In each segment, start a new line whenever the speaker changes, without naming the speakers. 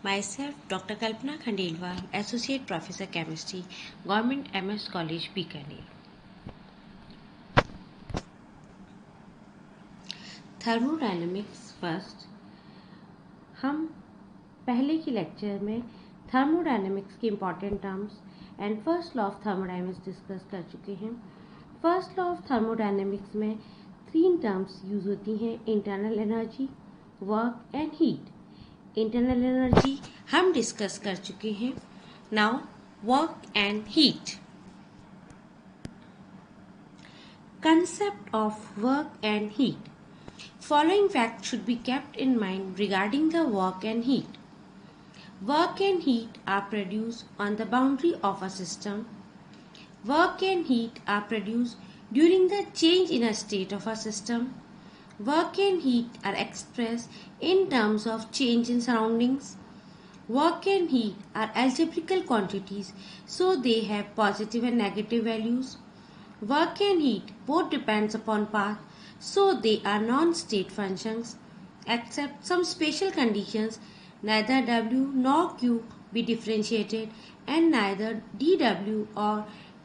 Myself, Dr. Kalpana Khandelwal, Associate Professor Chemistry, Government MS College, Bikaner. Thermodynamics first. हम पहले की lecture में thermodynamics के important terms and first law of thermodynamics discuss कर चुके हैं। फर्स्ट लॉ ऑफ थर्मोडायनेमिक्स में 3 टर्म्स यूज होती हैं: internal energy, work and heat. Internal energy हम डिस्कस कर चुके हैं। Now work and heat. Concept of work and heat. Following facts should be kept in mind regarding the work and heat. Work and heat are produced on the boundary of a system. Work and heat are produced during the change in a state of a system. Work and heat are expressed in terms of change in surroundings. Work and heat are algebraical quantities, so they have positive and negative values. Work and heat both depends upon path, so they are non-state functions. Except some special conditions, neither W nor Q be differentiated and neither dW or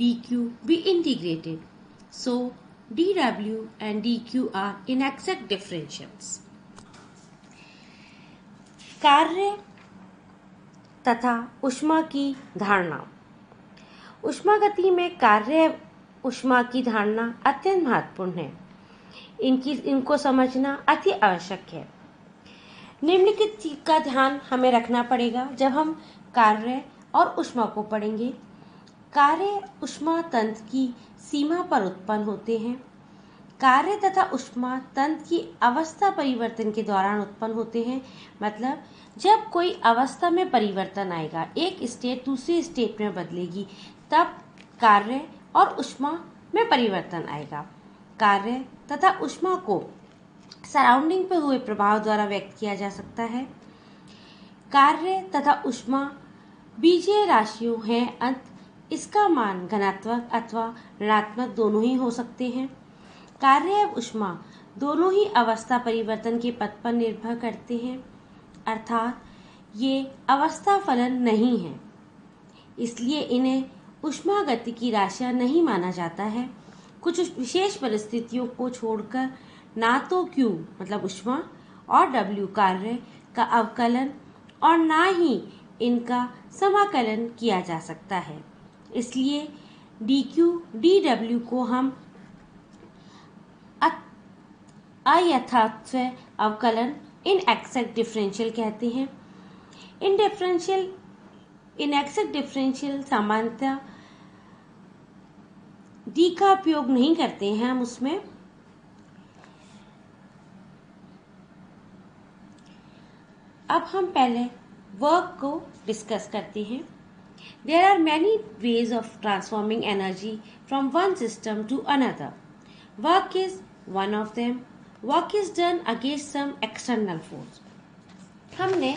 dQ be integrated. So dW and dQ are inexact differentials. कार्य तथा ऊष्मा की धारणा. ऊष्मागति में कार्य ऊष्मा की धारणा अत्यंत महत्वपूर्ण है। इनको समझना अति आवश्यक है। निम्नलिखित चीज का ध्यान हमें रखना पड़ेगा जब हम कार्य और ऊष्मा को पढ़ेंगे। कार्य ऊष्मा तंत्र की सीमा पर उत्पन्न होते हैं। कार्य तथा ऊष्मा तंत्र की अवस्था परिवर्तन के दौरान उत्पन्न होते हैं। मतलब जब कोई अवस्था में परिवर्तन आएगा, एक स्टेट दूसरी स्टेट में बदलेगी, तब कार्य और ऊष्मा में परिवर्तन आएगा। कार्य तथा ऊष्मा को सराउंडिंग पर हुए प्रभाव द्वारा व्यक्त किया जा सकता है। कार्य तथा ऊष्मा बीजीय राशियों हैं। इसका मान धनात्मक अथवा ऋणात्मक दोनों ही हो सकते हैं। कार्य एवं ऊष्मा दोनों ही अवस्था परिवर्तन के पथ पर निर्भर करते हैं, अर्थात ये अवस्था फलन नहीं है, इसलिए इन्हें ऊष्मागतिकी राशियां नहीं माना जाता है। कुछ विशेष परिस्थितियों को छोड़कर ना तो Q मतलब ऊष्मा और W कार्य का अवकलन और ना ही इनका समाकलन किया जा सकता है। इसलिए dQ dW को हम अयथार्थ अवकलन इनएक्सैक्ट डिफरेंशियल कहते हैं। इनएक्सैक्ट डिफरेंशियल सामान्यतः डी का उपयोग नहीं करते हैं हम उसमें। अब हम पहले वर्क को डिस्कस करते हैं। There are many ways of transforming energy from one system to another. Work is one of them. Work is done against some external force. हमने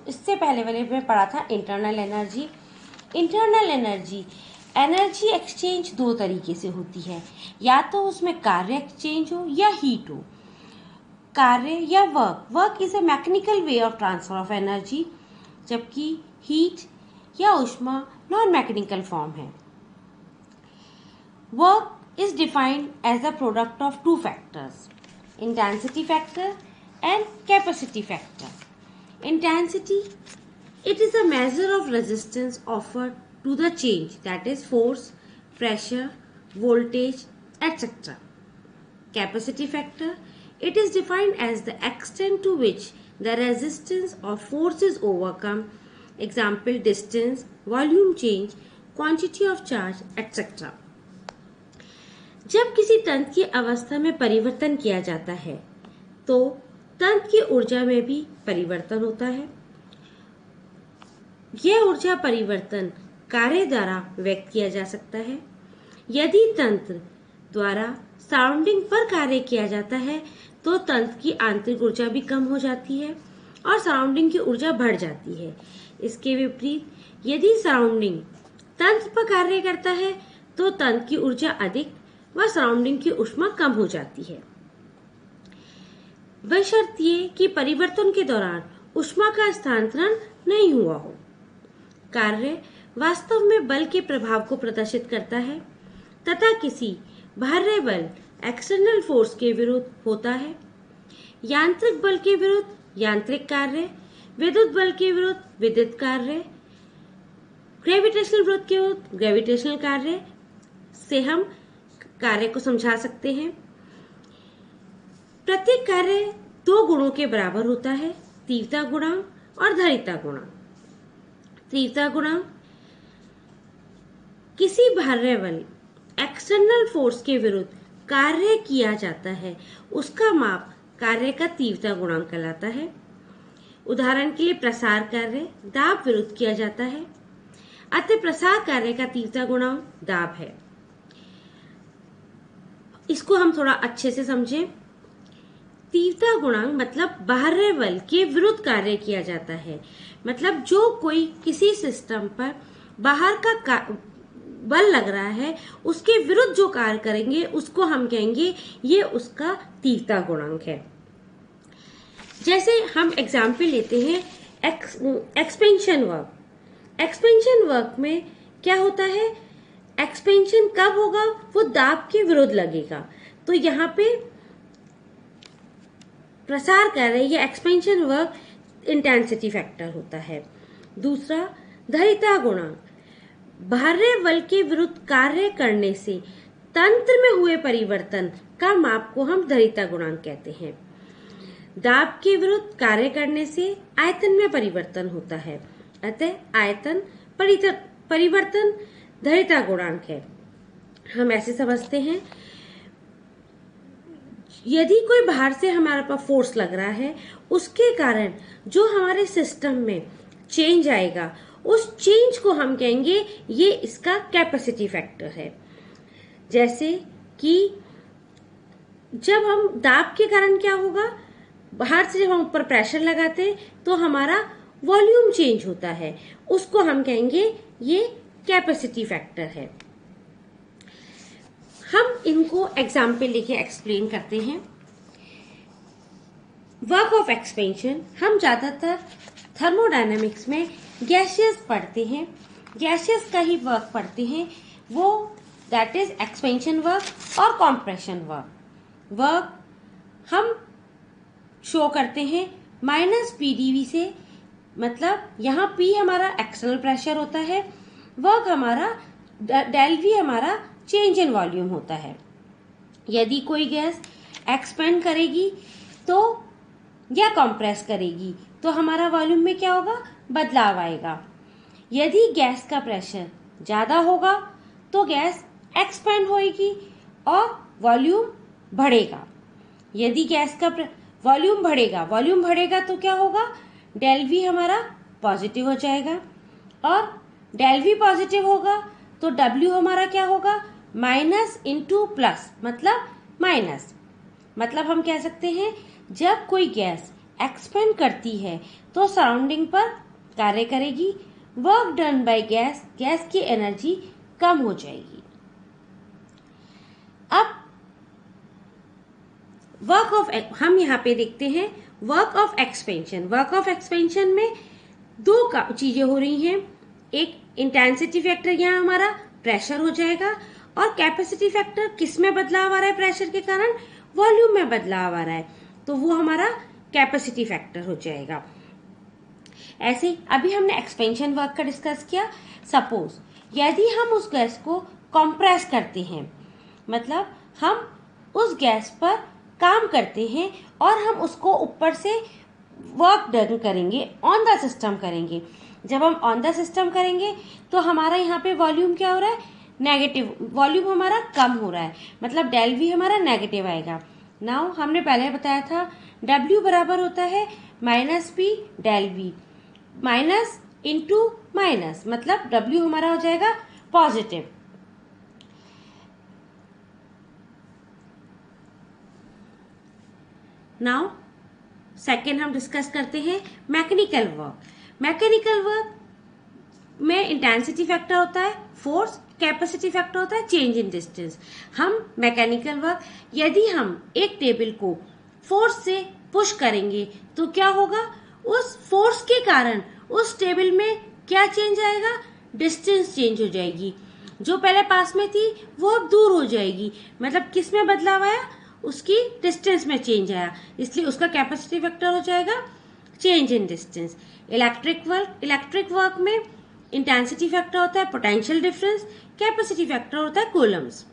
इससे पहले वाले में पढ़ा था internal energy. Internal energy exchange 2 तरीके से होती है, या तो उसमें कार्य एक्सचेंज हो या हीट हो। कार्य या work is a mechanical way of transfer of energy, जबकि हीट या ऊष्मा नॉन मैकेनिकल फॉर्म है। Work is defined as a product of 2 factors, intensity factor and capacity factor. Intensity, it is a measure of resistance offered to the change, that is force, pressure, voltage, etc. Capacity factor, it is defined as the extent to which the resistance or force is overcome, example distance, volume change, quantity of charge, etc. जब किसी तंत्र की अवस्था में परिवर्तन किया जाता है तो तंत्र की ऊर्जा में भी परिवर्तन होता है। यह ऊर्जा परिवर्तन कार्य द्वारा व्यक्त किया जा सकता है। यदि तंत्र द्वारा सराउंडिंग पर कार्य किया जाता है तो तंत्र की आंतरिक ऊर्जा भी कम हो जाती है और सराउंडिंग की ऊर्जा बढ़ जाती है। इसके विपरीत यदि सराउंडिंग तंत्र पर कार्य करता है तो तंत्र की ऊर्जा अधिक व सराउंडिंग की ऊष्मा कम हो जाती है। बशर्ते कि परिवर्तन के दौरान ऊष्मा का स्थानांतरण नहीं हुआ हो। कार्य वास्तव में बल के प्रभाव को प्रदर्शित करता है तथा किसी बाह्य बल एक्सटर्नल फोर्स के विरुद्ध होता है। यांत्रिक बल के विरुद्ध यांत्रिक कार्य, विद्युत बल के विरुद्ध विद्युत कार्य, ग्रेविटेशनल विरुद्ध के विरुद्ध ग्रेविटेशनल कार्य से हम कार्य को समझा सकते हैं। प्रत्येक कार्य दो गुणों के बराबर होता है, तीव्रता गुणांक और धारिता गुणांक। तीव्रता गुणांक किसी बाह्य बल एक्सटर्नल फोर्स के विरुद्ध कार्य किया जाता है, उसका माप कार्य का तीव्रता गुणांक कहलाता है। उदाहरण के लिए प्रसार कार्य दाब विरुद्ध किया जाता है, अतः प्रसार कार्य का तीव्रता गुणांक दाब है। इसको हम थोड़ा अच्छे से समझें। तीव्रता गुणांक मतलब बाह्य बल के विरुद्ध कार्य किया जाता है, मतलब जो कोई किसी सिस्टम पर बाहर का बल लग रहा है उसके विरुद्ध जो कार्य करेंगे उसको हम कहेंगे ये उसका तीव्रता गुणांक है। जैसे हम एग्जाम्पल लेते हैं एक्सपेंशन वर्क। एक्सपेंशन वर्क में क्या होता है, एक्सपेंशन कब होगा, वो दाब के विरुद्ध लगेगा, तो यहाँ पे प्रसार कार्य या एक्सपेंशन वर्क इंटेंसिटी फैक्टर होता है। दूसरा धारिता गुणांक, बाह्य बल के विरुद्ध कार्य करने से तंत्र में हुए परिवर्तन का माप को हम धारिता गुणांक कहते हैं। दाब के विरुद्ध कार्य करने से आयतन में परिवर्तन होता है, अतः आयतन परिवर्तन धारिता गुणांक है। हम ऐसे समझते हैं, यदि कोई बाहर से हमारे पास फोर्स लग रहा है उसके कारण जो हमारे सिस्टम में चेंज आएगा उस चेंज को हम कहेंगे ये इसका कैपेसिटी फैक्टर है। जैसे कि जब हम दाब के कारण क्या होगा, बाहर से जब हम ऊपर प्रेशर लगाते हैं तो हमारा वॉल्यूम चेंज होता है, उसको हम कहेंगे ये कैपेसिटी फैक्टर है। हम इनको एग्जाम्पल लेके एक्सप्लेन करते हैं। वर्क ऑफ एक्सपेंशन हम ज्यादातर थर्मोडायनेमिक्स में गैसियस पढ़ते हैं, गैसियस का ही वर्क पढ़ते हैं, वो दैट इज एक्सपेंशन वर्क और कॉम्प्रेशन वर्क हम शो करते हैं -PdV से, मतलब यहाँ P हमारा एक्सटर्नल प्रेशर होता है, वर्क हमारा डेल V हमारा चेंज इन वॉल्यूम होता है। यदि कोई गैस एक्सपेंड करेगी तो या कंप्रेस करेगी तो हमारा वॉल्यूम में क्या होगा, बदलाव आएगा। यदि गैस का प्रेशर ज्यादा होगा तो गैस एक्सपेंड होएगी और वॉल्यूम बढ़ेगा। यदि गैस का वॉल्यूम बढ़ेगा तो क्या होगा, डेल V हमारा पॉजिटिव हो जाएगा और डेल V पॉजिटिव होगा तो W हमारा क्या होगा, माइनस इंटू प्लस मतलब माइनस। मतलब हम कह सकते हैं जब कोई गैस एक्सपेंड करती है तो सराउंडिंग पर कार्य करेगी, वर्क डन बाय गैस की एनर्जी कम हो जाएगी। अब हम यहाँ पे देखते हैं work of expansion. Work of expansion में दो चीजें हो रही हैं, एक इंटेंसिटी फैक्टर यहाँ हमारा प्रेशर हो जाएगा और कैपेसिटी फैक्टर किस में बदलाव आ रहा है, प्रेशर के कारण वॉल्यूम में बदलाव आ रहा है, तो वो हमारा कैपेसिटी फैक्टर हो जाएगा। ऐसे अभी हमने एक्सपेंशन वर्क का डिस्कस किया। सपोज यदि हम उस गैस को कंप्रेस करते हैं, मतलब हम उस गैस पर काम करते हैं और हम उसको ऊपर से वर्क डन करेंगे, ऑन द सिस्टम करेंगे। जब हम ऑन द सिस्टम करेंगे तो हमारा यहाँ पे वॉल्यूम क्या हो रहा है, नेगेटिव, वॉल्यूम हमारा कम हो रहा है, मतलब डेल V हमारा नेगेटिव आएगा। नाउ हमने पहले बताया था W बराबर होता है -P del V, minus into minus, मतलब W हमारा हो जाएगा पॉजिटिव। नाउ सेकेंड हम डिस्कस करते हैं मैकेनिकल वर्क। मैकेनिकल वर्क में इंटेंसिटी फैक्टर होता है फोर्स, कैपेसिटी फैक्टर होता है चेंज इन डिस्टेंस। हम मैकेनिकल वर्क, यदि हम एक टेबल को फोर्स से पुश करेंगे तो क्या होगा, उस फोर्स के कारण उस टेबल में क्या चेंज आएगा, डिस्टेंस चेंज हो जाएगी। जो पहले पास में थी वो अब दूर हो जाएगी, मतलब किस में बदलाव आया, उसकी डिस्टेंस में चेंज आया, इसलिए उसका कैपेसिटी वेक्टर हो जाएगा change in distance. Electric work में इंटेंसिटी फैक्टर होता है पोटेंशियल डिफरेंस, कैपेसिटी फैक्टर होता है कूलम्स।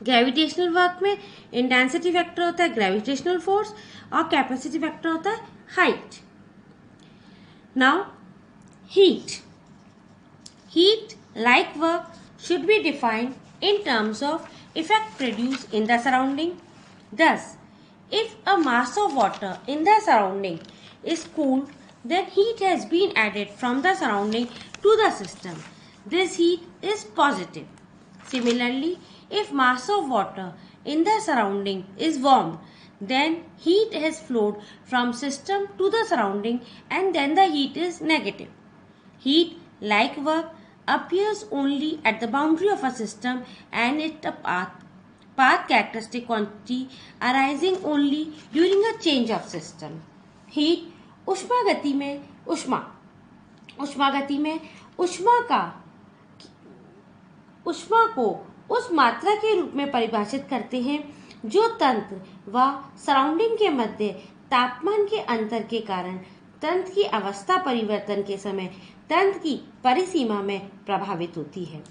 ग्रेविटेशनल वर्क में इंटेंसिटी फैक्टर होता है ग्रेविटेशनल फोर्स और कैपेसिटी फैक्टर होता है height. Now heat like work should be defined in terms of effect produced in the surrounding. Thus, if a mass of water in the surrounding is cooled, then heat has been added from the surrounding to the system. This heat is positive. Similarly, if mass of water in the surrounding is warmed, then heat has flowed from system to the surrounding and then the heat is negative. Heat, like work, appears only at the boundary of a system and it a path characteristic quantity arising only during a change of system. Heat ऊष्मागति में ऊष्मा को उस मात्रा के रूप में परिभाषित करते हैं जो तंत्र व सराउंडिंग के मध्य तापमान के अंतर के कारण तंत्र की अवस्था परिवर्तन के समय तंत्र की परिसीमा में प्रभावित होती है।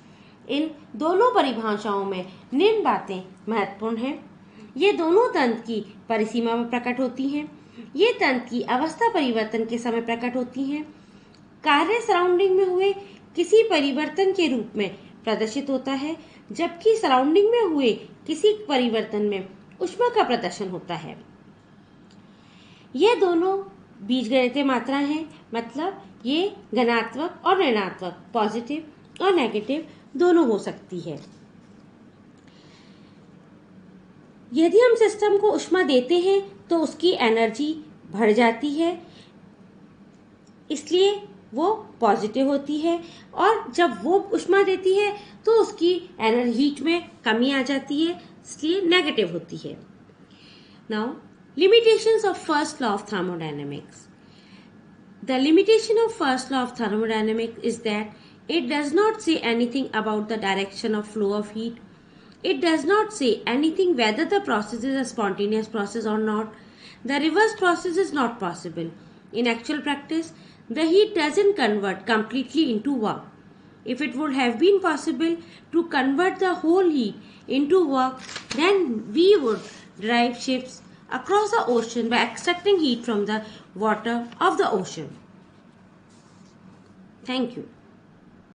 इन दोनों परिभाषाओं में निम्न बातें महत्वपूर्ण हैं। ये दोनों तंत्र की परिसीमा में प्रकट होती हैं। ये तंत्र की अवस्था परिवर्तन के समय प्रकट होती हैं। कार्य सराउंडिंग में हुए किसी परिवर्तन के रूप में प्रदर्शित होता है, जबकि सराउंडिंग में हुए किसी परिवर्तन में ऊष्मा का प्रदर्शन होता है। ये दोनों बीजगणितीय मात्रा हैं, मतलब ये धनात्मक और ऋणात्मक, पॉजिटिव और नेगेटिव दोनों हो सकती है। यदि हम सिस्टम को ऊष्मा देते हैं तो उसकी एनर्जी बढ़ जाती है, इसलिए वो पॉजिटिव होती है, और जब वो ऊष्मा देती है तो उसकी एनर्जी हीट में कमी आ जाती है, इसलिए नेगेटिव होती है। Now limitations of first law of thermodynamics. The limitation of first law of thermodynamics is that it does not say anything about the direction of flow of heat. It does not say anything whether the process is a spontaneous process or not. The reverse process is not possible. In actual practice, the heat doesn't convert completely into work. If it would have been possible to convert the whole heat into work, then we would drive ships across the ocean by extracting heat from the water of the ocean. Thank you.